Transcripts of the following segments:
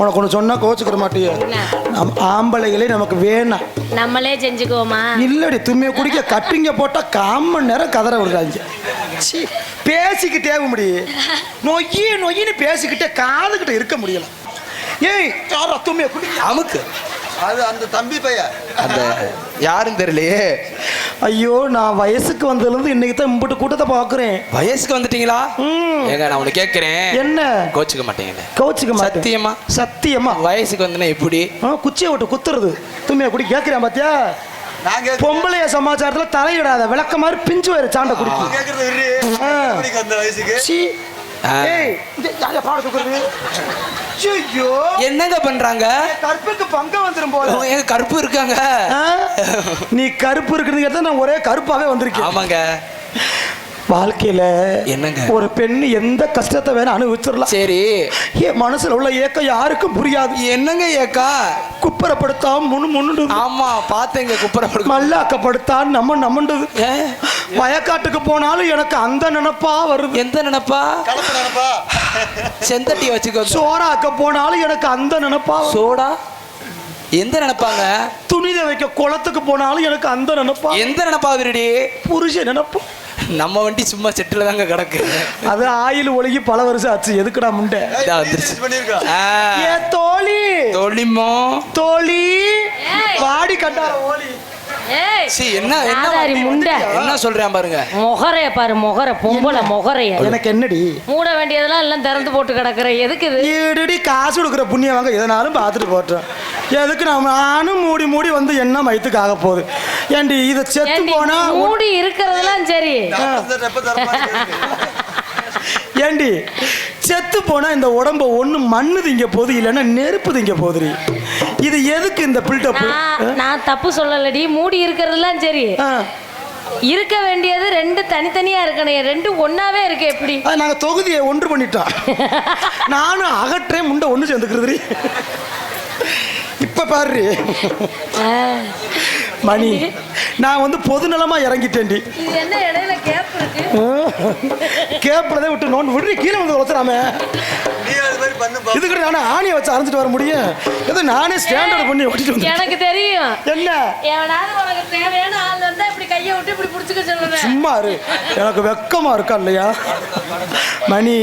உனக்கு ஒன்று சொன்னா கோச்சுக்கிற மாட்டியே. ஆம்பளைகளே நமக்கு வேணாம், நம்மளே செஞ்சுக்குவோமா? இல்லடி தும்மிய குடிக்க கட்டிங்க போட்டா 1/4 மணி நேரம் கதற விடுறாங்க. பேசிக்கிட்டே முடியும், நொய்யின்னு பேசிக்கிட்டே காதுகிட்ட இருக்க முடியல. ஏய் யாரா தும்மிய குடிக்க அமுக்கு. அது அந்த தம்பி பையன், அந்த யாரும் தெரியலையே. ஐயோ, நான் வயசுக்கு வந்ததுலேருந்து இன்னைக்கு தான் இம்புட்டு கூட்டத்தை பார்க்குறேன். வயசுக்கு வந்துட்டீங்களா? ஏங்க நான் உனக்கு கேட்குறேன், என்ன கோச்சுக்க மாட்டேங்க? கோச்சுக்க மாட்டேன். சத்தியமா? சத்தியமா. வயசுக்கு வந்தனா எப்படி குச்சியை விட்டு குத்துறது தும்மிய குடி கேட்குறேன் பாத்தியா? பொம்பளைய சமாச்சாரத்தில் தலையிடாத, விளக்க மாதிரி பிஞ்சு வயிறு சாண்டை குடிக்கும். அந்த வயசுக்கு என்னங்க பண்றாங்க? கருப்புக்கு பங்க வந்துரும் போது. எங்க கருப்பு இருக்காங்க? நீ கருப்பு இருக்குன்னு கேட்டா நான் ஒரே கருப்பாவே வந்திருக்கேன். ஆமாங்க. வாழ்க்கையில என்னங்க ஒரு பெண் எந்த கஷ்டத்தை வேணா அனுபவிச்சிடலாம். சரி, என் மனசுல உள்ள ஏக்கம் யாருக்கும் புரியாது. என்னங்க ஏக்கா? குப்பரப்படுத்தா முன்னு. ஆமா பார்த்தேங்க, குப்பரப்படுத்த மல்லாக்கப்படுத்தா நம்மண்டது. வயக்காட்டுக்கு போனாலும் எனக்கு அந்த நினைப்பா வருது. எந்த நினைப்பா? செந்தட்டி வச்சுக்கோ. சோறாக்க போனாலும் எனக்கு அந்த நினைப்பா. சோடா எந்த நினைப்பாங்க? துணித வைக்க குளத்துக்கு போனாலும் எனக்கு அந்த நினைப்பா. எந்த நினைப்பா விருடி? புருஷன் நினைப்பு. நம்ம வண்டி சும்மா செட்டில் தாங்க கிடக்கு. அது ஆயில் ஒழுகி பல வருஷம் ஆச்சு. எதுக்குடா முண்டை தோழி தோழிமோ தோழி வாடி கண்டார ஓலி. என்ன சொல்றேன் பாருங்க, முகரைய பாரு, முகர பொம்பளை முகரைய. எனக்கு என்னடி மூட வேண்டியதெல்லாம் எல்லாம் திறந்து போட்டு கிடக்குற. எதுக்கு இது? காசு கொடுக்குற புண்ணியம் வாங்க எதனாலும் பார்த்துட்டு போட்டோம். எதுக்கு நானும் மூடி வந்து என்ன மயத்துக்காக போகுது? ஏண்டி இதை செத்து போனா மூடி இருக்கிறதெல்லாம் சரி. ஏண்டி செத்து போனா இந்த உடம்ப ஒண்ணு மண்ணு திங்க போகுது, இல்லைன்னா நெருப்பு திங்க போகுது. இது எதுக்கு இந்த பில்டப்? நான் தப்பு சொல்லலடி, மூடி இருக்கிறதெல்லாம் சரி. இருக்க வேண்டியது 2 தனித்தனியா இருக்கணும், 2 ஒன்னாவே இருக்கு. எப்படி? நாங்க தொகுதியை ஒன்று பண்ணிட்டோம். நானும் அகற்றே முண்டை ஒண்ணு சேர்ந்துக்கிறது. இப்ப பாரு மணி, நான் வந்து பொதுநலமா இறங்கிட்டேன்டி. என்ன இடையில கேப் இருக்கு? கேப்லதே விட்டு நோண்டு விடுறி கீழே வந்து வளர்த்துறாம. இதுக்கு நானே ஆணியை வச்சு அரைஞ்சிட்டு வர முடியும்? ஏதோ நானே ஸ்டாண்டர்ட் பண்ணி ஓட்டிட்டு வந்து. எனக்கு தெரியும். என்ன எவனாவது உனக்கு தேவையான ஆள் வந்தா இப்படி கையை விட்டு இப்படி புடிச்சுக்க சொல்லுவேன். சும்மா இரு, எனக்கு வெக்கமா இருக்கா இல்லையா? மணி,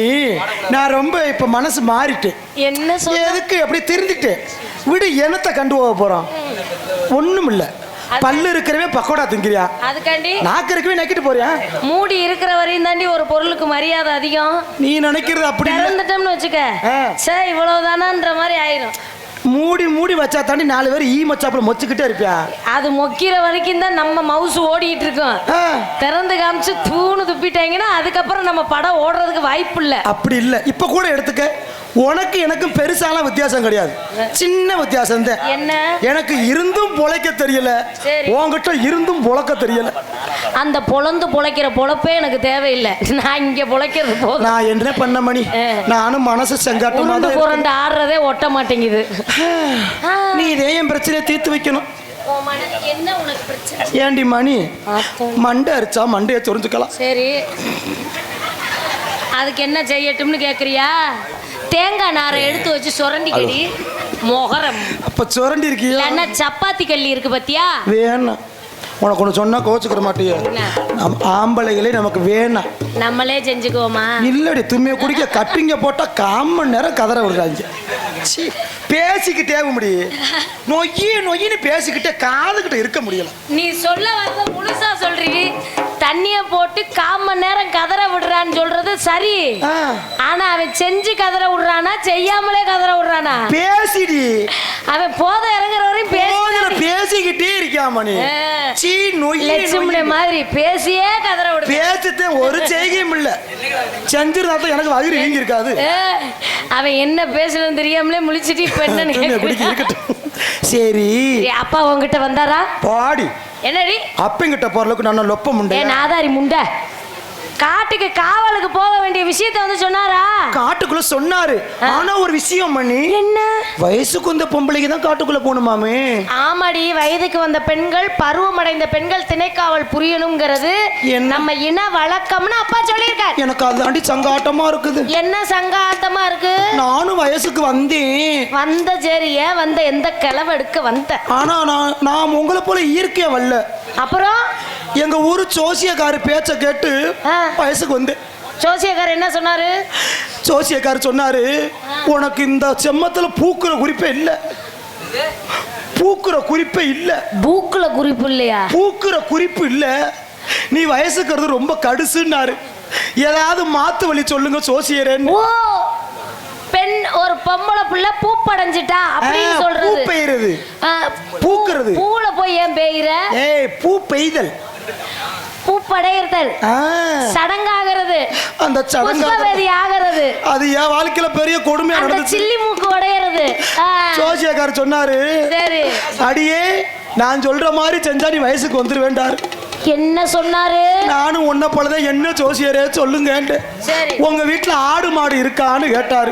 நான் ரொம்ப இப்ப மனசு மாறிட்டேன். என்ன சொல்ல? எதுக்கு எப்படி திருந்திட்டேன்? விடு, என்னத்தை கண்டு போக போறோம்? ஒண்ணும் இல்ல. பல்லு இருக்கிறவே பக்கோடா திங்கிறியா? அதுக்காண்டி நாக்கு இருக்கவே நக்கிட்டு போறியா? மூடி இருக்கிற வரையும் தாண்டி ஒரு பொருளுக்கு மரியாதை அதிகம். நீ நினைக்கிறது அப்படி திறந்துட்டோம்னு வச்சுக்க, சே இவ்வளவுதானான்ற மாதிரி ஆயிரும். மூடி வச்சா தாண்டி 4 பேர் மச்சாப்புல மொச்சுக்கிட்டே இருப்பியா? அது மொக்கிற வரைக்கும் தான் நம்ம மவுஸ் ஓடிட்டு இருக்கோம். திறந்து காமிச்சு தூணு துப்பிட்டாங்கன்னா அதுக்கப்புறம் நம்ம படம் ஓடுறதுக்கு வாய்ப்பு இல்லை. அப்படி இல்லை. இப்ப கூட எடுத்துக்க, உனக்கு எனக்கும் பெருசாலாம் வித்தியாசம் கிடையாது, சின்ன வித்தியாசம் தான். என்ன? எனக்கு இருந்தும் பொழைக்க தெரியல, உன்கிட்ட இருந்தும் பொழைக்க தெரியல. அந்த பொழந்து பொழைக்கிற பொழப்பே எனக்கு தேவையில்லை. நான் இங்க பொழைக்கிறது போதும். நான் என்ன பண்ண மணி, நானும் மனசு செங்காட்டமா புரண்டு ஆடுறதே ஒட்ட மாட்டேங்குது. நீ இதே என் பிரச்சனையை தீர்த்து வைக்கணும். என்ன உனக்கு பிரச்சனை? ஏண்டி மணி, மண்டை அரிச்சா மண்டையை சொரிஞ்சுக்கலாம். சரி, அதுக்கு என்ன செய்யட்டும்னு கேக்குறியா? தேங்காய் நாரை எடுத்து வச்சு சுரண்டிக்கடி மொகரம். அப்ப சுரண்டி இருக்கியா? இல்லன்னா சப்பாத்தி கல்லி இருக்கு பத்தியா? வேணாம், உனக்கு ஒன்று சொன்னா கோச்சுக்கிற மாட்டியே. ஆம்பளைகளே நமக்கு வேணாம், நம்மளே செஞ்சுக்குவோமா? இல்லடி தும்மிய குடிக்க கட்டிங்க போட்டா 1/4 மணி நேரம் கதற விடுறாங்க. பேசிக்கிட்டே முடியும், நொய்யின்னு பேசிக்கிட்டே காதுகிட்ட இருக்க முடியல. நீ சொல்ல வந்த முழுசா சொல்றீ. தண்ணிய போட்டு 1/4 மணி நேரம் கதற விடுறான்னு சொல்றது சரி. ஆனா அவன் செஞ்சு கதற விடுறானா செய்யாமலே கதற விடுறானா? பேசிடி. அவன் போத இறங்குற வரையும் பேசிக்கிட்டே இருக்காம நீ மாதிரி பேசியே கதற விடு. பேசிட்டு ஒரு செய்கையும் இல்ல, செஞ்சிருந்தா எனக்கு வயிறு வீங்கி இருக்காது. அவன் என்ன பேசணும்னு தெரியாமலே முழிச்சிட்டு இப்ப என்ன? சரி, அப்பா உங்ககிட்ட வந்தாரா? பாடி என்னடி அப்பங்கிட்ட போறதுக்கு நான் லொப்ப முண்டை நாதாரி முண்டை. காட்டுக்கு காவலுக்கு போக வேண்டிய விஷயத்தை வந்து சொன்னாரா? காட்டுக்குள்ள சொன்னாரு. ஆனா ஒரு விஷயம் பண்ணி, என்ன? வயசுக்கு வந்த பொம்பளைக்கு தான் காட்டுக்குள்ள போகணுமாமே. ஆமாடி, வயதுக்கு வந்த பெண்கள், பருவமடைந்த பெண்கள் திணைக்காவல் புரியணுங்கிறது நம்ம இன வழக்கம்னு அப்பா சொல்லியிருக்காரு. எனக்கு அதாண்டி சங்காட்டமா இருக்குது. என்ன சங்காட்டமா இருக்கு? நானும் வயசுக்கு வந்தேன். வந்த சரியா வந்த எந்த கிளவு எடுக்க வந்த? ஆனா நான் உங்களை போல இயற்கையா வரல. அப்புறம் எங்க ஊரு ஜோசியக்காரு பேச்ச கேட்டு வயசுக்கு வந்தேன். ஜோசியக்காரர் என்ன சொன்னாரு? ஜோசியக்காரர் சொன்னாரு, உனக்கு இந்த செம்மத்துல பூக்குற குறிப்பே இல்ல. பூக்குற குறிப்பே இல்ல. பூக்குல குறிப்பு இல்லையா? பூக்குற குறிப்பு இல்ல. நீ வயசுக்கு ரொம்ப கடுசுன்னாரு. ஏதாவது மாத்து வழி சொல்லுங்க ஜோசியரேன்னு. ஓ, பெண் ஒரு பொம்பளை புள்ள பூ படைஞ்சிட்டா அப்படின்னு சொல்றது. பூ பெய்யுறது, பூக்குறது. பூல போய் ஏன் பெய்யுற? ஏய், பூ பெய்தல், பூ படையறது, சடங்காகிறது, அந்த புஷ்பவேதி ஆகிறது. அது என் வாழ்க்கையில பெரிய கொடுமையா நடந்துச்சு. சில்லி மூக்கு உடையறது. ஜோசியக்காரர் சொன்னாரு, சரி அடியே நான் சொல்ற மாதிரி செஞ்சா நீ வயசுக்கு வந்துரு வேண்டாரு. என்ன சொன்னாரு? நானும் உன்ன போலதான் என்ன ஜோசியரே சொல்லுங்க. உங்க வீட்டுல ஆடு மாடு இருக்கான்னு கேட்டாரு.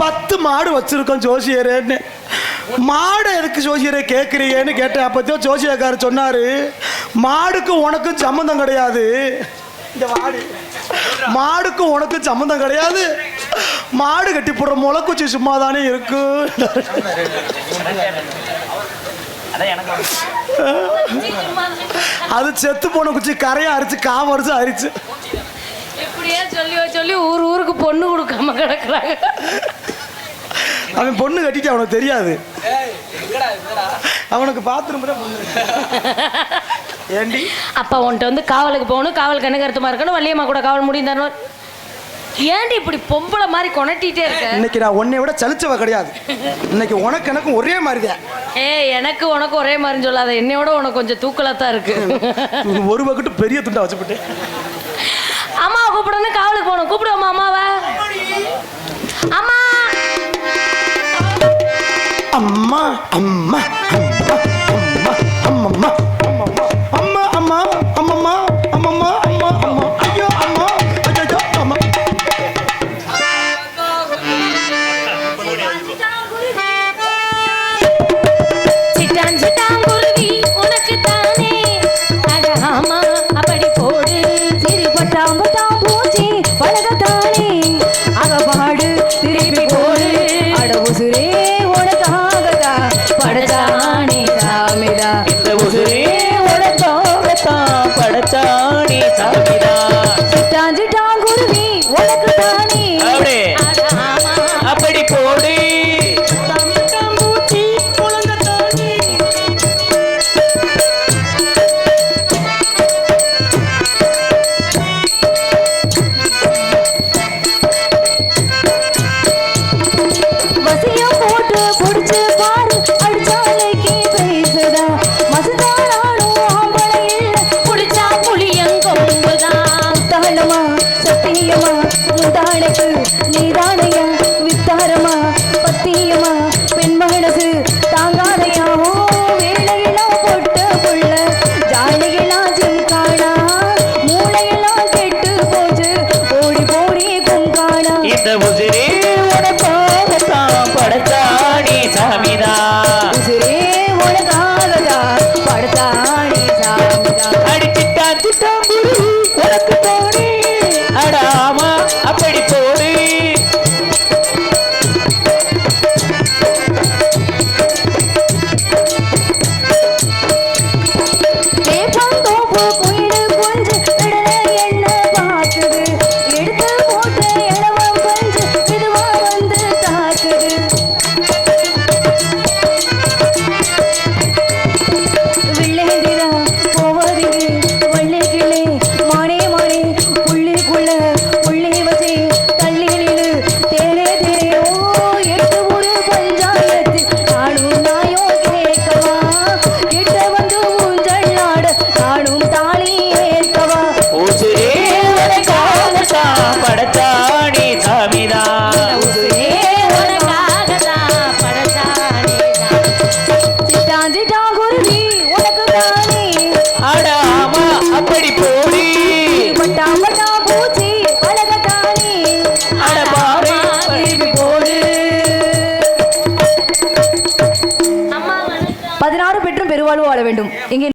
10 மாடு வச்சிருக்கோம் ஜோசியரேன்னு. மாடு எதுக்கு ஜோசியரே கேட்குறீங்கன்னு கேட்டேன். அப்போதான் ஜோசியக்காரர் சொன்னாரு, மாடுக்கு உனக்கும் சம்மந்தம் கிடையாது. இந்த மாடுக்கு உனக்கும் சம்மந்தம் கிடையாது. மாடு கட்டி போடுற முளைக்குச்சி சும்மா தானே இருக்கு. அது செத்து போன குச்சி கரையா அரிச்சு காமரிச்சு அரிச்சு. இப்படியே சொல்லி சொல்லி ஊருக்கு பொண்ணு கொடுக்காம கிடக்குறாங்க. அவன் பொண்ணு கட்டிட்டு அவனுக்கு தெரியாது. அவனுக்கு பாத்ரூம் ஏண்டி அப்பா உன்கிட்ட வந்து காவலுக்கு போகணும், காவல் கனகரத்துமா இருக்கணும், வள்ளியம்மா கூட காவல் முடியும் தரணும். ஏண்டி இப்படி பொம்பளை மாதிரி கொணட்டிட்டே இருக்க? இன்னைக்கு நான் உன்னை விட சலிச்சவ கிடையாது. இன்னைக்கு உனக்கு எனக்கும் ஒரே மாதிரி தான். எனக்கு உனக்கு ஒரே மாதிரி சொல்லாத, என்னையோட உனக்கு கொஞ்சம் தூக்கலாத்தான் இருக்கு. ஒரு பக்கத்து பெரிய துண்டா வச்சுக்கிட்டு அம்மாவை கூப்பிடணும், காவலுக்கு போகணும். கூப்பிடுவோமா அம்மாவை? அம்மா அம்மா அம்மா அம்மா அம்மா அம்மா அம்மா அம்மா அம்மா அம்மா அம்மா ஐயோ அம்மா ஐயோ அம்மா. சிட்டான் சிட்டான் குருவி உனக்கு தானே, அட ஆமா அப்படி போடு. சிரி பட்டாம் பட்டாம் பூச்சி பழகத்தானே, அகபாடு திருப்பி போடு. அட உசுரே உனக்காகதா படத்தானே சாமிதா. இந்த உசுரே உனக்காகத்தான் படத்தானே சாமிதா. சிட்டான் சிட்டான் குருவி உனக்கு தானே, அட ஆமா அப்படி போடு. நீதானையா வித்தாரமா பத்தியமா பெண் மனசு தாங்காதையா. வேலையெல்லாம் பொட்ட புள்ள ஜாலையெல்லாம் ஜிங்கானா, மூளையெல்லாம் கெட்டு போச்சு ஓடி போடி குங்கானா. இந்த உசிரே உனக்காகத்தான் படத்தானே சாமிதா. உசிரே உனக்காகத்தான் படத்தானே சாமிதா. அடிச்சிட்டா சிட்டா குரு உனக்கு தோணி, அடாமா அப்படி போடு. வேப்பந்தோப்பு குயிடு கொஞ்சு விடல என்ன பார்க்குது, எடுத்து போட்டு இளவம் கொஞ்சு இதுவா வந்து தாக்குது. வில்லேந்திரா போவதில்லை வள்ளிகளே மானே மானே புள்ளிக்குள்ள புள்ளி வச்சு தள்ளி நின்று தேனே தேனே. ஓ எட்டு ஒரு பஞ்சாயத்து நானும் நாயோ கேட்கவா, எட்ட வந்து ஊஞ்சல்லாட நானும் தாலி ஏற்கவா. உசுரே உனக்காகத்தான் படத்தானே சாமிதா. உசுரே உனக்காகத்தான் படத்தானே சாமிதா. சிட்டான் சிட்டான் குருவி உனக்கு தானே, அட ஆமா அப்படி போடி. பட்டாம் பட்டாம் வேண்டும். இங்கே